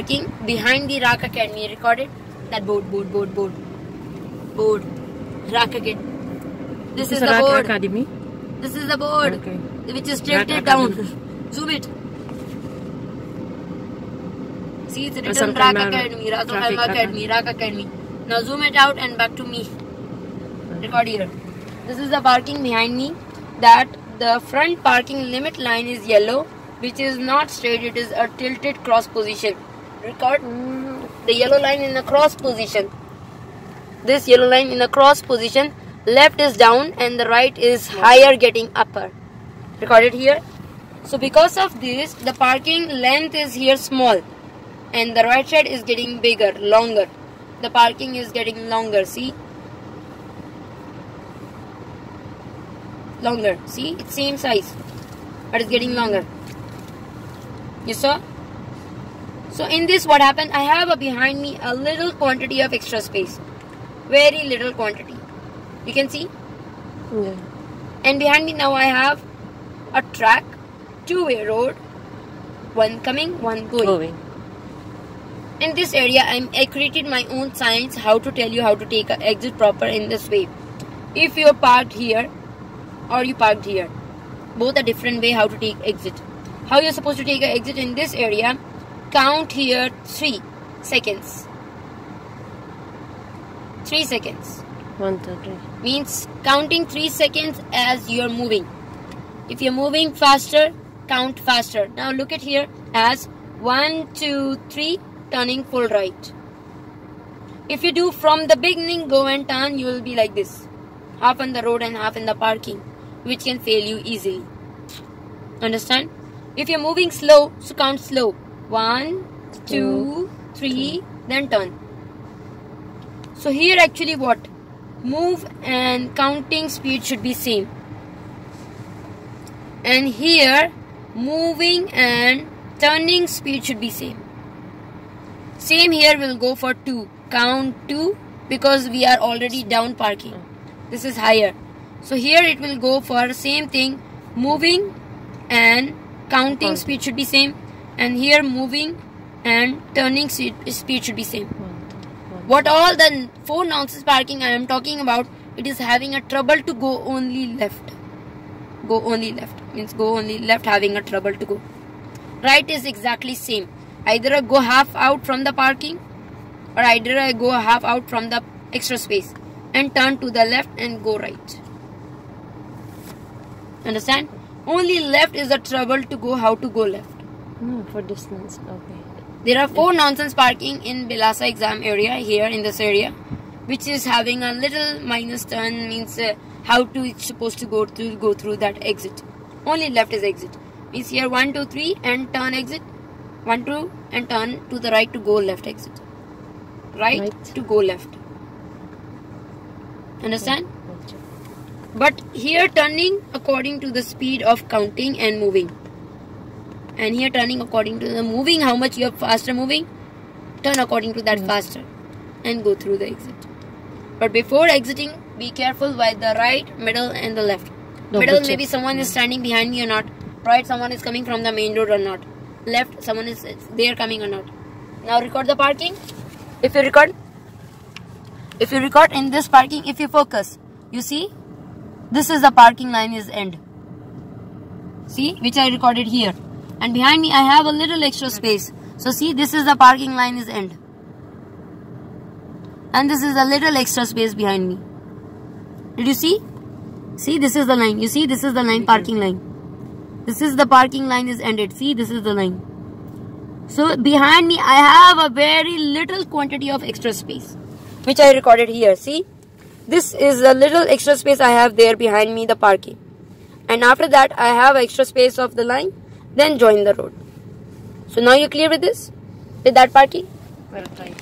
parking behind the RAK Academy. Recorded that board. RAK Academy. This is the board. Academy. This is the board, Okay. which is tilted down. Zoom it. See, it's written RAK Academy, RAK Academy. Now zoom it out and back to me. Record here. This is the parking behind me. That the front parking limit line is yellow, which is not straight. It is a tilted cross position. Record the yellow line in a cross position. This yellow line in a cross position. Left is down and the right is higher, getting upper. Record it here. So because of this, the parking length is here small, and the right side is getting bigger, longer. The parking is getting longer. See, longer. See, it's same size, but it's getting longer. You saw? So in this, what happened? I have behind me a little quantity of extra space, very little quantity. You can see. Yeah. And behind me now I have a track, two-way road, one coming, one going. In this area, I created my own signs how to tell you how to take an exit proper in this way. If you're parked here or you parked here, both are different way how to take exit. How you're supposed to take an exit in this area, count here 3 seconds. 3 seconds. 1, 2, 3. Means counting 3 seconds as you're moving. If you're moving faster, count faster. Now look at here as 1, 2, 3, turning full right. If you do from the beginning, go and turn, you will be like this. Half on the road and half in the parking, which can fail you easily. Understand? If you're moving slow, so count slow. 1, 2, 3, then turn. So here actually what? Move and counting speed should be same. And here moving and turning speed should be same. Same here will go for 2. Count 2 because we are already down parking. This is higher. So here it will go for same thing. Moving and counting speed should be same. And here moving and turning speed should be same. What all the 4 nonsense parking I am talking about, it is having a trouble to go only left. Go only left means go only left, having a trouble to go. Right is exactly same. Either I go half out from the parking or either I go half out from the extra space and turn to the left and go right. Understand? Only left is the trouble to go how to go left. For distance, okay. There are 4 nonsense parking in Bilasa exam area here in this area, which is having a little minus turn, means how to it's supposed to go through that exit. Only left is exit. Means here 1, 2, 3 and turn exit. 1, 2 and turn to the right to go left exit. Right to go left. Understand? Okay. But here turning according to the speed of counting and moving. And here turning according to the moving, how much you are faster moving, turn according to that faster and go through the exit. But before exiting, be careful by the right, middle and the left. Middle, maybe someone is standing behind me or not. Right, someone is coming from the main road or not. Left, someone is there coming or not. Now record the parking. If you record in this parking, if you focus, you see, this is the parking line is end. See, which I recorded here. And behind me I have a little extra space. So see, this is the parking line is end. And this is a little extra space behind me. Did you see? See, this is the line. You see, this is the line, parking line. This is the parking line is ended. See, this is the line. So behind me I have a very little quantity of extra space, which I recorded here. See, this is a little extra space I have there behind me, the parking. And after that I have extra space of the line. Then join the road. So now you're clear with this? With that parking? Well, try.